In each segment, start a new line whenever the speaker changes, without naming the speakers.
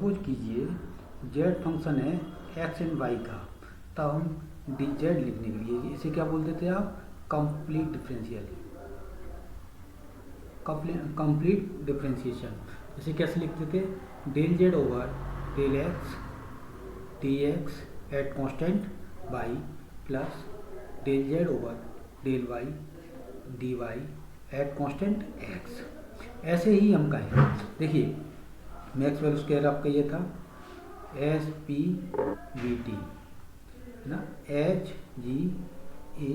Suppose कीजिए Z function है x and Y का, तब हम डी जेड लिखने के लिए इसे क्या बोल देते हैं आप, कंप्लीट डिफरेंशियल, कंप्लीट डिफरेंशिएशन। इसे कैसे लिखते थे, del Z over del X D X at constant Y plus del Z over del Y D Y at constant X. ऐसे ही हम कहें, देखिए मैक्सवेल स्क्वायर आपका ये था एस पी वी टी है ना, एच जी ए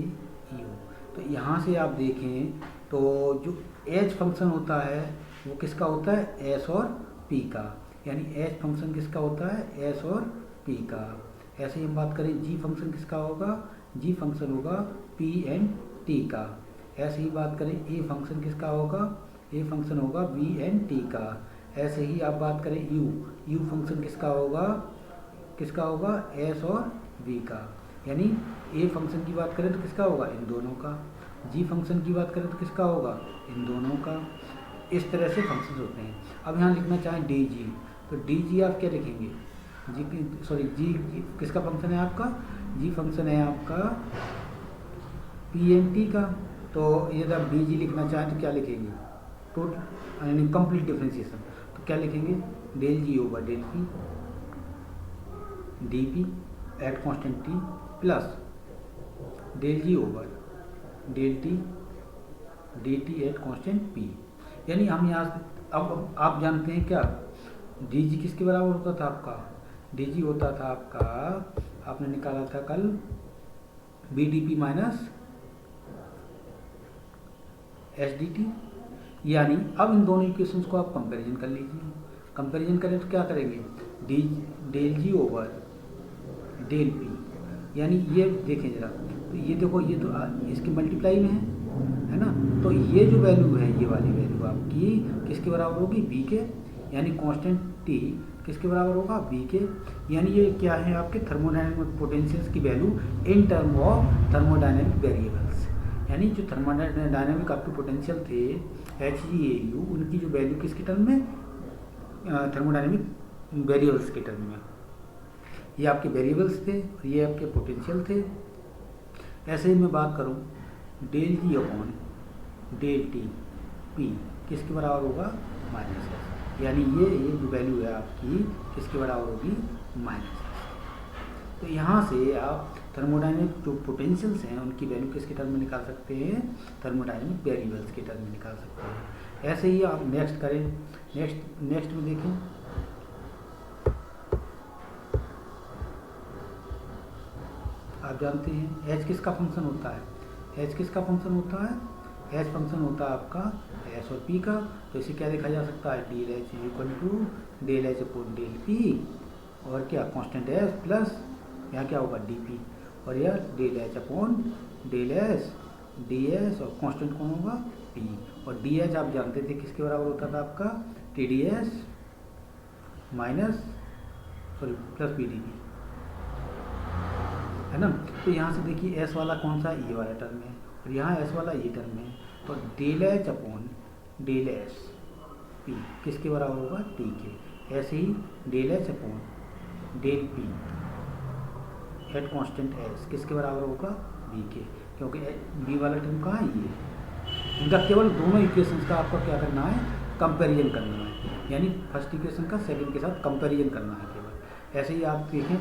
यू। तो यहाँ से आप देखें तो जो एच फंक्शन होता है वो किसका होता है, एस और पी का, यानी एच फंक्शन किसका होता है, एस और पी का। ऐसे ही हम बात करें जी फंक्शन किसका होगा, जी फंक्शन होगा पी एंड टी का। ऐसे ही बात करें ए फंक्शन किसका होगा, ए फंक्शन होगा बी एंड टी का। ऐसे ही आप बात करें यू, यू फंक्शन किसका होगा एस और वी का। यानी ए फंक्शन की बात करें तो किसका होगा, इन दोनों का। जी फंक्शन की बात करें तो किसका होगा, इन दोनों का। इस तरह से फंक्शन होते हैं। अब यहाँ लिखना चाहें डी जी, तो डी जी आप क्या लिखेंगे, जी किसका फंक्शन है आपका, जी फंक्शन है आपका पी एन टी का। तो यदि आप डी जी लिखना चाहें तो क्या लिखेंगे, टोटल यानी कंप्लीट डिफरेंशिएशन, तो क्या लिखेंगे, del G over del P D P at constant T plus del G over del T D T at constant P. यानी हम यहाँ अब आप जानते हैं क्या, डी जी किसके बराबर होता था आपका, डी जी होता था आपका, आपने निकाला था कल B D P minus S D T. यानी अब इन दोनों इक्वेशंस को आप कंपैरिजन कर लीजिए। कंपैरिजन करें तो क्या करेंगे, del G over del P, यानी ये देखें जरा, तो ये देखो ये तो इसकी मल्टीप्लाई में है ना, तो ये जो वैल्यू है, ये वाली वैल्यू आपकी किसके बराबर होगी, बी के, यानी कांस्टेंट टी किसके बराबर होगा, बी के। यानी ये क्या है आपके थर्मोडायनेमिक पोटेंशियल्स की value in term of thermodynamic variables. यानी जो थर्मोडायनेमिक आपके पोटेंशियल थे एच जी ए यू, उनकी जो वैल्यू किसके टर्म में, थर्मोडायनेमिक वेरिएबल्स के टर्म में। ये आपके वेरिएबल्स थे और ये आपके पोटेंशियल थे। ऐसे ही मैं बात करूं डेल जी अपॉन डेल टी पी किसके बराबर होगा, माइनस एस। यानी ये जो वैल्यू है आपकी किसके बराबर होगी, माइनस एस। तो यहाँ से आप थर्मोडायनेमिक जो पोटेंशियल्स हैं उनकी वैल्यू किसके टर्म में निकाल सकते हैं, थर्मोडायनेमिक वेरिएबल्स के टर्म में निकाल सकते हैं। ऐसे ही आप नेक्स्ट करें, नेक्स्ट में देखें, आप जानते हैं एच किसका फंक्शन होता है, एच किसका फंक्शन होता है, एच फंक्शन होता है आपका एस और पी का। तो इसे क्या लिखा जा सकता है, D H equal to del H upon del P और क्या कांस्टेंट एस प्लस यहाँ क्या होगा डी पी, और यह del H upon del S D S और कांस्टेंट कौन होगा, पी। और डी एच आप जानते थे किसके बराबर होता था आपका, T D S minus plus P D P, है ना। तो यहाँ से देखिए एस वाला कौन सा, ये वाला टर्म है, और यहाँ एस वाला ये टर्म है। तो del H upon del S P किसके बराबर होगा, टी के। ऐसे ही del H upon del P at constant S किसके बराबर होगा, बी के, क्योंकि बी वाला टर्म कहाँ है, ये। इनका केवल दोनों इक्वेशंस का आपको क्या करना है, कंपैरिजन करना है, यानी फर्स्ट इक्वेशन का सेकंड के साथ कंपैरिजन करना है केवल। ऐसे ही आप देखें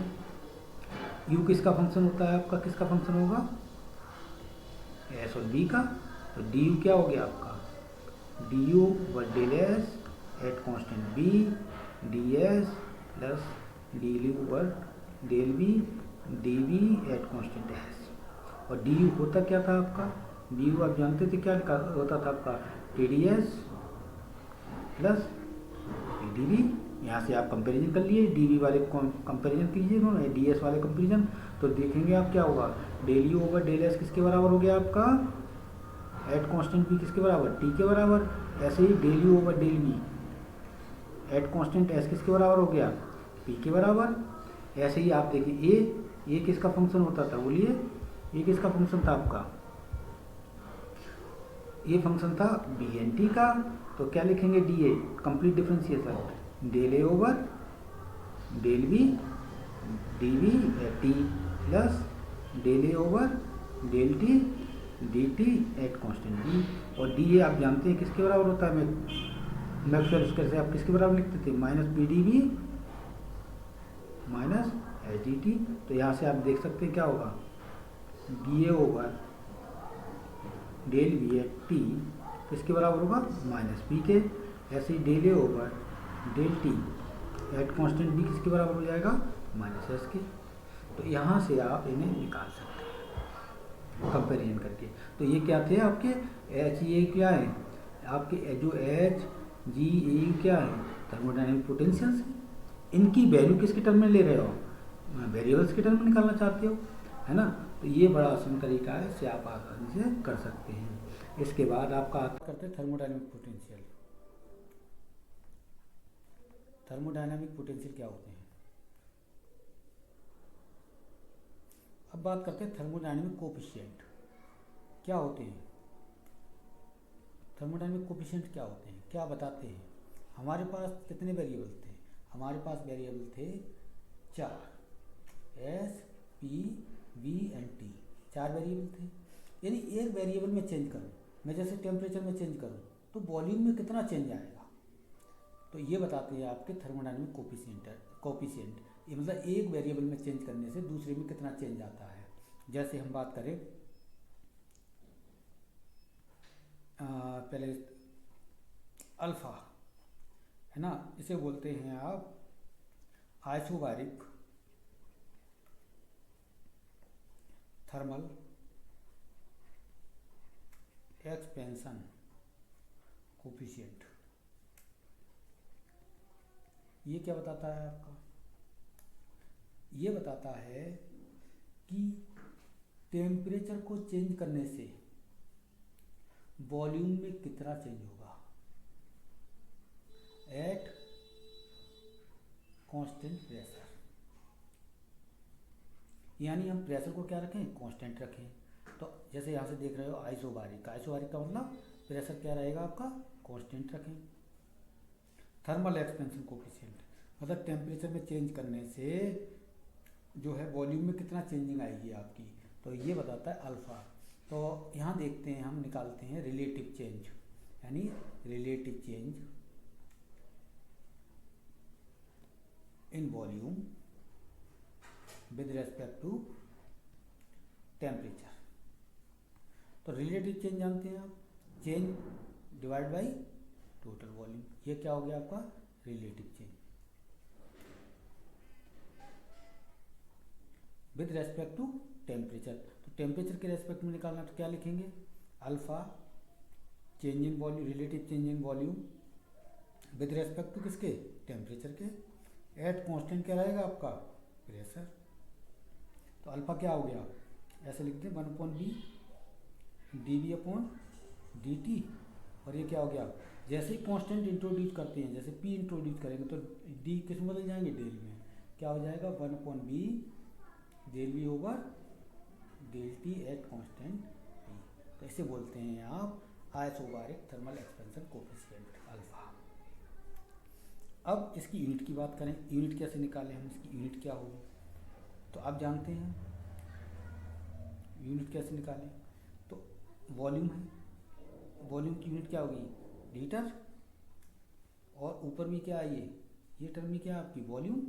u किसका फंक्शन होता है आपका, किसका फंक्शन होगा, एस और बी का। तो डी यू क्या हो गया आपका, डी यू व del S at constant B D S plus D U व del B D B at constant S. और डी यू होता क्या था आपका, डी यू आप जानते थे क्या होता था आपका, T D S plus D B. यहाँ से आप कंपैरिजन कर लिए, डी बी वाले कंपैरिजन कीजिए दोनों, डी एस वाले कंपैरिजन, तो देखेंगे आप क्या होगा, del U over del S किसके बराबर हो गया आपका, एट कांस्टेंट बी किसके बराबर, टी के बराबर। ऐसे ही del U over del B at constant S किसके बराबर हो गया, पी के बराबर। ऐसे ही आप देखिए ए किसका फंक्शन होता था, बोलिए ये किसका फंक्शन था आपका, ये फंक्शन था बी एन टी का। तो क्या लिखेंगे, D A complete differentiation del A over del V D V at T plus del A over del T D T at constant B. और डी ए आप जानते हैं किसके बराबर होता है, मैक्सवेल कैसे आप किसके बराबर लिखते थे, minus P D V minus H D T. तो यहाँ से आप देख सकते हैं क्या होगा, D A over del V at T किसके बराबर होगा, माइनस पी के। ऐसे ही del A over del T at constant B किसके बराबर हो जाएगा, माइनस एस के। तो यहाँ से आप इन्हें निकाल सकते हैं कंपेरिजन करके। तो ये क्या थे आपके, एच ए क्या है आपके, जो एच जी ए क्या है थर्मोडायनेमिक पोटेंशियल्स है। इनकी वैल्यू किसके टर्म में ले रहे हो, वेरिएबल्स के टर्म में निकालना चाहते हो, है ना। तो ये बड़ा आसान तरीका है, इससे आप आसानी से कर सकते हैं। इसके बाद आपका करते हैं थर्मोडायनेमिक पोटेंशियल। थर्मोडायनामिक पोटेंशियल क्या होते हैं। अब बात करते हैं थर्मोडायनामिक कोफिशिएंट क्या होते हैं। थर्मोडायनामिक कोफिशिएंट क्या होते हैं, क्या बताते हैं। हमारे पास कितने वेरिएबल थे, हमारे पास वेरिएबल थे 4, S P V and T, 4 variable थे। यानी एक वेरिएबल में चेंज करूँ मैं, जैसे टेम्परेचर में चेंज करूँ तो वॉल्यूम में कितना चेंज आएगा। तो ये बताते हैं आपके थर्मोडायनामिक कोफिशिएंट। ये मतलब एक वेरिएबल में चेंज करने से दूसरे में कितना चेंज आता है। जैसे हम बात करें पहले अल्फ़ा है ना, इसे बोलते हैं आप आइसोबारिक थर्मल एक्सपेंशन कोफिशिएंट। ये क्या बताता है आपका, ये बताता है कि टेम्परेचर को चेंज करने से वॉल्यूम में कितना चेंज होगा एट कांस्टेंट प्रेशर। यानी हम प्रेशर को क्या रखें, कांस्टेंट रखें। तो जैसे यहाँ से देख रहे हो आइसोबारिक का मतलब प्रेशर क्या रहेगा आपका, कांस्टेंट रखें। थर्मल एक्सपेंशन कोफिशिएंट मतलब टेम्परेचर में चेंज करने से जो है वॉल्यूम में कितना चेंजिंग आएगी आपकी, तो ये बताता है अल्फ़ा। तो यहाँ देखते हैं, हम निकालते हैं रिलेटिव चेंज, यानी relative change in volume with respect to temperature. तो रिलेटिव चेंज जानते हैं आप, change divide by total volume. ये क्या हो गया आपका relative change with respect to temperature. तो टेम्परेचर के रेस्पेक्ट में निकालना तो क्या लिखेंगे, alpha change in volume, relative change in volume with respect to किसके, टेम्परेचर के, एट कांस्टेंट क्या रहेगा आपका प्रेशर। तो अल्फा क्या हो गया, ऐसे लिखते हैं 1/b D V upon D T. और ये क्या हो गया, जैसे ही कांस्टेंट इंट्रोड्यूस करते हैं, जैसे p इंट्रोड्यूस करेंगे तो d किस में बदल जाएंगे, डेल में। क्या हो जाएगा 1/b del V over del T at constant p। तो इसे बोलते हैं आप isobaric thermal expansion coefficient alpha. अब इसकी यूनिट की बात करें, यूनिट कैसे निकालें हम, इसकी यूनिट क्या होगी। तो आप जानते हैं यूनिट कैसे निकालें, तो वॉल्यूम है, वॉल्यूम की यूनिट क्या होगी लीटर, और ऊपर भी क्या है ये टर्म भी क्या है आपकी वॉल्यूम,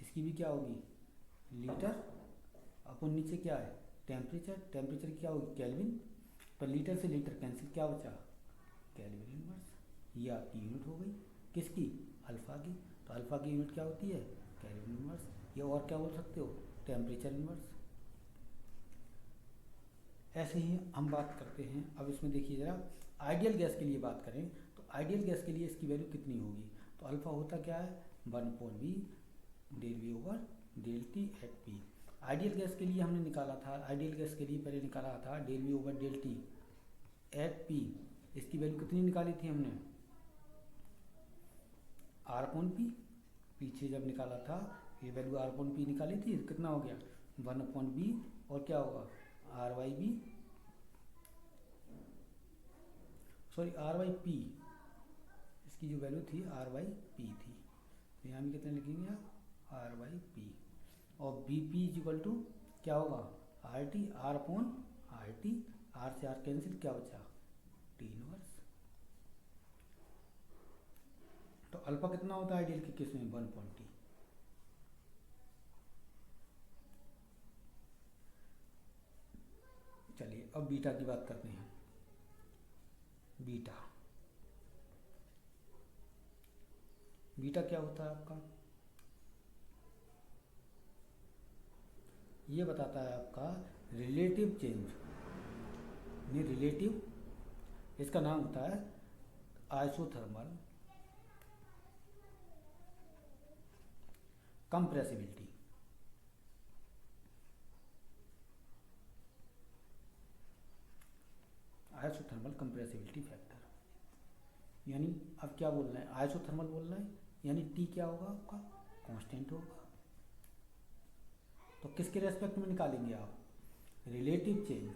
इसकी भी क्या होगी लीटर, अपन नीचे क्या है टेम्परेचर, टेम्परेचर क्या होगी केल्विन, पर लीटर से लीटर कैंसिल क्या बचा केल्विन इनवर्स। ये आपकी यूनिट हो गई किसकी, अल्फ़ा की। तो अल्फ़ा की यूनिट क्या होती है केल्विन इनवर्स, या और क्या बोल सकते हो टेम्परेचर इनवर्स। ऐसे ही हम बात करते हैं, अब इसमें देखिए ज़रा आइडियल गैस के लिए बात करें, तो आइडियल गैस के लिए इसकी वैल्यू कितनी होगी। तो अल्फ़ा होता क्या है 1/b del V over del T at P. Ideal gas के लिए हमने निकाला था, आइडियल गैस के लिए पहले निकाला था del V over del T at P. इसकी वैल्यू कितनी निकाली थी हमने r/p, पीछे जब निकाला था ये वैल्यू r/p निकाली थी, कितना हो गया 1/b और क्या होगा r/b सॉरी r/p, इसकी जो वैल्यू थी r/p थी। तो यहाँ भी कितने लिखेंगे आप आर बाई पी, और B P is equal to क्या होगा, R T, R upon R T, R से आर कैंसिल, क्या बचा, टी इनवर्स। तो अल्फा कितना होता है आइडियल के केस में, 1.t। चलिए अब बीटा की बात करते हैं। बीटा बीटा क्या होता है आपका, ये बताता है आपका रिलेटिव चेंज, नहीं रिलेटिव, इसका नाम होता है isothermal compressibility. Isothermal compressibility factor, यानी अब क्या बोल रहे हैं, आइसोथर्मल बोल रहे हैं, यानी टी क्या होगा आपका, कांस्टेंट होगा। तो किसके रेस्पेक्ट में निकालेंगे आप, रिलेटिव चेंज,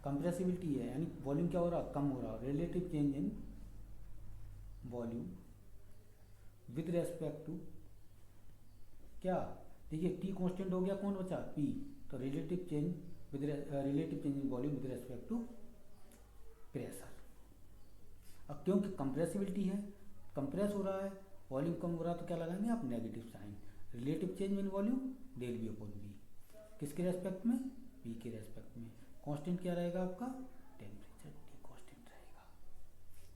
कंप्रेसिबिलिटी है यानी वॉल्यूम क्या हो रहा, कम हो रहा, relative change in volume with respect to क्या, देखिए टी कांस्टेंट हो गया, कौन बचा, पी, तो relative change with relative change in volume with respect to pressure. अब क्योंकि कंप्रेसिबिलिटी है, कंप्रेस हो रहा है, वॉल्यूम कम हो रहा है, तो क्या लगाएंगे आप, negative sign, relative change in volume del B upon B, किसके रेस्पेक्ट में, पी के रेस्पेक्ट में। कांस्टेंट क्या रहेगा आपका, टेम्परेचर टी कांस्टेंट रहेगा।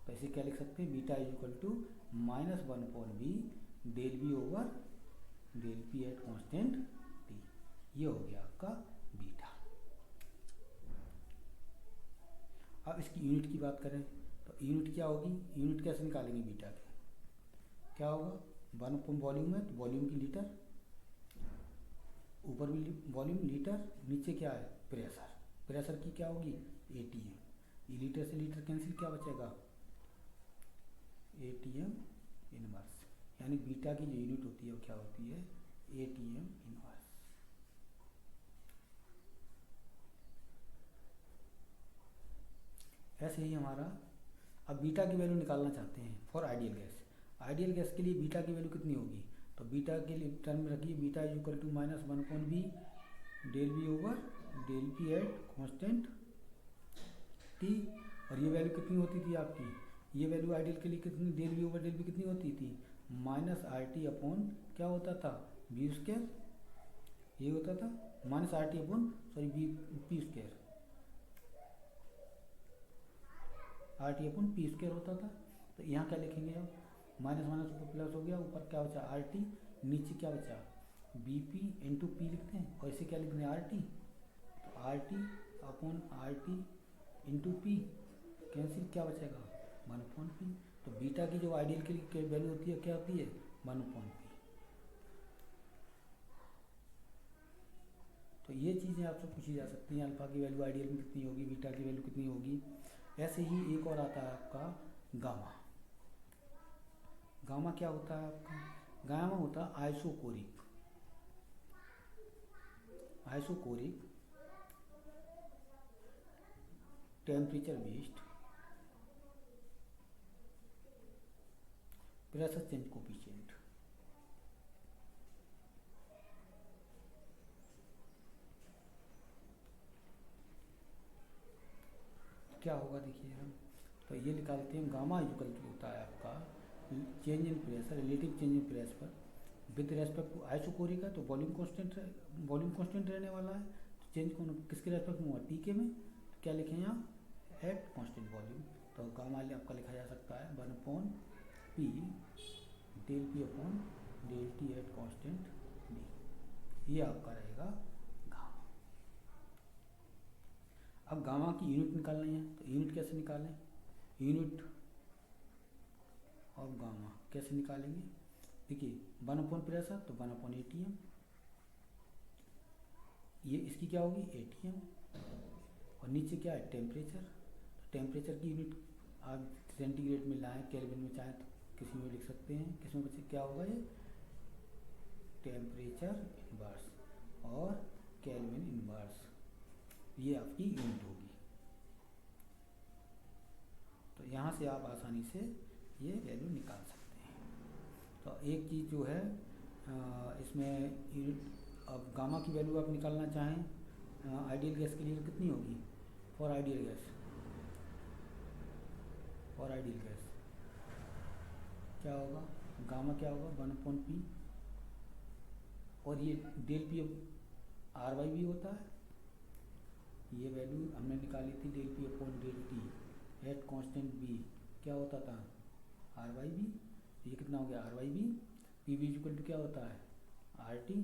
तो ऐसे क्या लिख सकते हैं, beta is equal to -1 upon B del B over del P at constant T, ये हो गया आपका बीटा। अब इसकी यूनिट की बात करें तो यूनिट क्या होगी, यूनिट कैसे निकालेंगे बीटा की, क्या होगा, 1 अपॉन वॉल्यूम है तो वॉल्यूम की लीटर, ऊपर भी वॉल्यूम लीटर, नीचे क्या है प्रेशर, प्रेशर की क्या होगी एटीएम, ये लीटर से लीटर कैंसिल, क्या बचेगा एटीएम इनवर्स, यानी बीटा की जो यूनिट होती है वो क्या होती है, एटीएम इनवर्स। ऐसे ही हमारा, अब बीटा की वैल्यू निकालना चाहते हैं for ideal gas, ideal gas के लिए बीटा की वैल्यू कितनी होगी, तो बीटा के लिए टर्म में रखिए, beta is equal to -1 upon B del B over del P at constant T, और ये वैल्यू कितनी होती थी आपकी, ये वैल्यू आइडियल के लिए कितनी, del B over del B कितनी होती थी, -RT अपॉन क्या होता था, बी स्क्वायर, ये होता था -RT upon sorry B P square, RT upon P square होता था। तो यहाँ क्या लिखेंगे आप, माइनस माइनस ऊपर प्लस हो गया, ऊपर क्या बचा RT, नीचे क्या बचा बी पी इंटू पी लिखते हैं, और इसे क्या लिखते हैं RT, तो RT upon RT into P, cancel, क्या बचेगा 1 अपॉन पी। तो बीटा की जो आइडियल की वैल्यू होती है क्या होती है, 1 अपॉन पी। तो ये चीज़ें आपसे पूछी जा सकती हैं, अल्फा की वैल्यू आइडियल में कितनी होगी, बीटा की वैल्यू कितनी होगी। ऐसे ही एक और आता है आपका गामा। गामा क्या होता है आपका, गामा होता है isochoric, isochoric temperature based pressure change coefficient. क्या होगा देखिए हम, तो ये निकालते हैं, गामा इक्वल टू होता है आपका change in pressure, relative change in pressure with respect to isochoric है, तो वॉल्यूम कांस्टेंट रहने वाला है, तो चेंज कौन किसके रेस्पेक्ट में हुआ, टी के में, तो क्या लिखें यहाँ एट कांस्टेंट वॉल्यूम। तो गामा आपका लिखा जा सकता है 1 upon P del P upon del T at constant D, ये आपका रहेगा गामा। अब गामा की यूनिट निकालनी है, तो यूनिट कैसे निकालें, यूनिट ऑफ गामा कैसे निकालेंगे, देखिए 1 अपॉन प्रेशर तो 1 अपॉन एटीएम, ये इसकी क्या होगी एटीएम, और नीचे क्या है टेम्परेचर, तो टेम्परेचर की यूनिट आप सेंटीग्रेड में लाएँ, केल्विन में चाहें तो किसी में लिख सकते हैं, किसी में क्या होगा ये टेम्परेचर इनवर्स और केल्विन इनवर्स, ये आपकी यूनिट होगी। तो यहाँ से आप आसानी से ये वैल्यू निकाल सकते हैं। एक चीज़ जो है इसमें अब गामा की वैल्यू आप निकालना चाहें आइडियल गैस के लिए कितनी होगी फॉर आइडियल गैस क्या होगा, गामा क्या होगा 1/p, और ये डेल पी आर वाई भी होता है। ये वैल्यू हमने निकाली थी del P upon del T at constant B, क्या होता था आर वाई बी। ये कितना हो गया R Y B, P B equal to क्या होता है आर टी,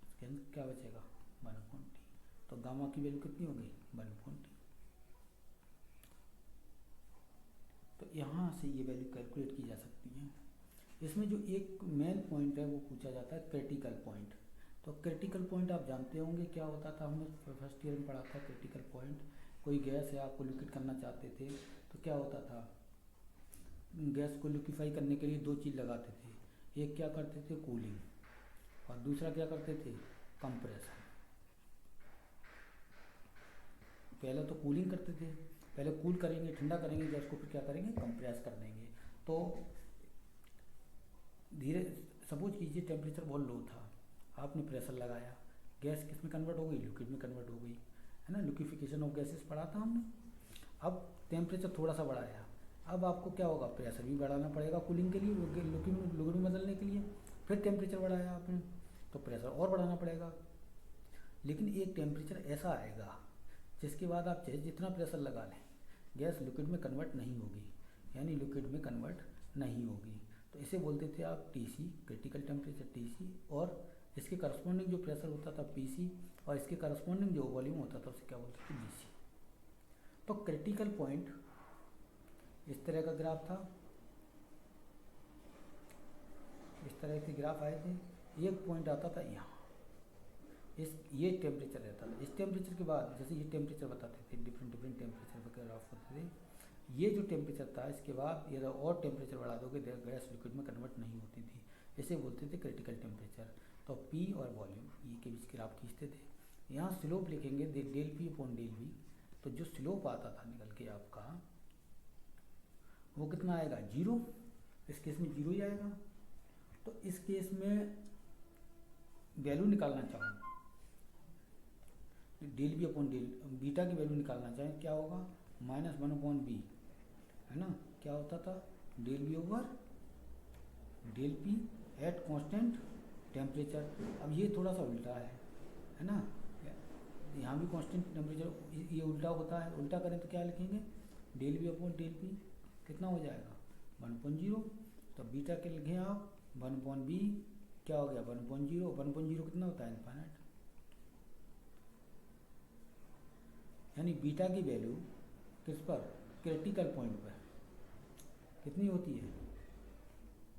इसके अंदर क्या बचेगा 1/t। तो गामा की वैल्यू कितनी हो गई 1/t। तो यहाँ से ये वैल्यू कैलकुलेट की जा सकती है। इसमें जो एक मेन पॉइंट है वो पूछा जाता है क्रिटिकल पॉइंट। तो क्रिटिकल पॉइंट आप जानते होंगे क्या होता था, हमने फर्स्ट ईयर में पढ़ा था क्रिटिकल पॉइंट। कोई गैस है आपको लिक्विड करना चाहते थे तो क्या होता था, गैस को लिक्विफाई करने के लिए दो चीज़ लगाते थे, एक क्या करते थे कूलिंग और दूसरा क्या करते थे कंप्रेशन। पहले तो कूलिंग करते थे, पहले कूल करेंगे ठंडा करेंगे गैस को, फिर क्या करेंगे कंप्रेस कर देंगे। तो धीरे सपोज कीजिए टेम्परेचर बहुत लो था, आपने प्रेशर लगाया, गैस किस में कन्वर्ट हो गई लिक्विड में कन्वर्ट हो गई, है ना, लिक्विफिकेशन ऑफ गैसेस पढ़ा था हमने। अब टेम्परेचर थोड़ा सा बढ़ाया, अब आपको क्या होगा प्रेशर भी बढ़ाना पड़ेगा कूलिंग के लिए, लिक्विड में बदलने के लिए। फिर टेम्परेचर बढ़ाया आपने तो प्रेशर और बढ़ाना पड़ेगा। लेकिन एक टेम्परेचर ऐसा आएगा जिसके बाद आप चाहे जितना प्रेशर लगा लें गैस लिक्विड में कन्वर्ट नहीं होगी, यानी लिक्विड में कन्वर्ट नहीं होगी। तो इसे बोलते थे आप टीसी, क्रिटिकल टेम्परेचर टीसी, और इसके करस्पॉन्डिंग जो प्रेशर होता था पीसी, और इसके करस्पॉन्डिंग जो वॉल्यूम होता था उसे क्या बोलते थे बीसी। तो क्रिटिकल पॉइंट इस तरह का ग्राफ था, इस तरह के ग्राफ आए थे। एक पॉइंट आता था यहाँ, ये टेम्परेचर रहता था। इस टेम्परेचर के बाद जैसे ये टेम्परेचर बताते थे, डिफरेंट टेम्परेचर का ग्राफ होते थे। ये जो टेम्परेचर था इसके बाद ये और टेम्परेचर बढ़ा दोगे गैस लिक्विड में कन्वर्ट नहीं होती थी, इसे बोलते थे क्रिटिकल टेम्परेचर। तो पी और वॉल्यूम ये के बीच ग्राफ खींचते थे। यहाँ स्लोप लिखेंगे del P upon del V, तो जो स्लोप आता था निकल के आपका वो कितना आएगा 0, इस केस में 0 ही आएगा। तो इस केस में वैल्यू निकालना चाहूँ del B upon del beta की वैल्यू निकालना चाहें क्या होगा -1/b, है ना, क्या होता था del B over del P at constant temperature. अब ये थोड़ा सा उल्टा है ना, यहाँ भी कांस्टेंट टेम्परेचर ये उल्टा होता है, उल्टा करें तो क्या लिखेंगे del B upon del P कितना हो जाएगा 1/0। तो बीटा के लिखें आप 1/b, क्या हो गया 1/0, 1/0 कितना होता है इनफाइनाइट। यानी बीटा की वैल्यू किस पर क्रिटिकल पॉइंट पर कितनी होती है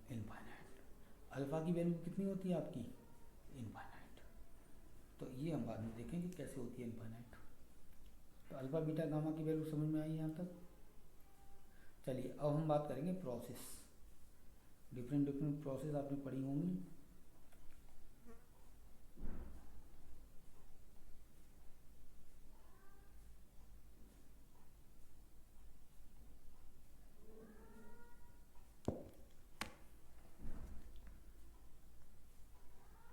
इनफाइनाइट। अल्फा की वैल्यू कितनी होती है आपकी इनफाइनाइट। तो ये हम बाद में देखेंगे कैसे होती है इनफाइनाइट। तो अल्फा बीटा गामा की वैल्यू समझ में आई यहाँ तक। चलिए अब हम बात करेंगे प्रोसेस। डिफरेंट प्रोसेस आपने पढ़ी होंगी।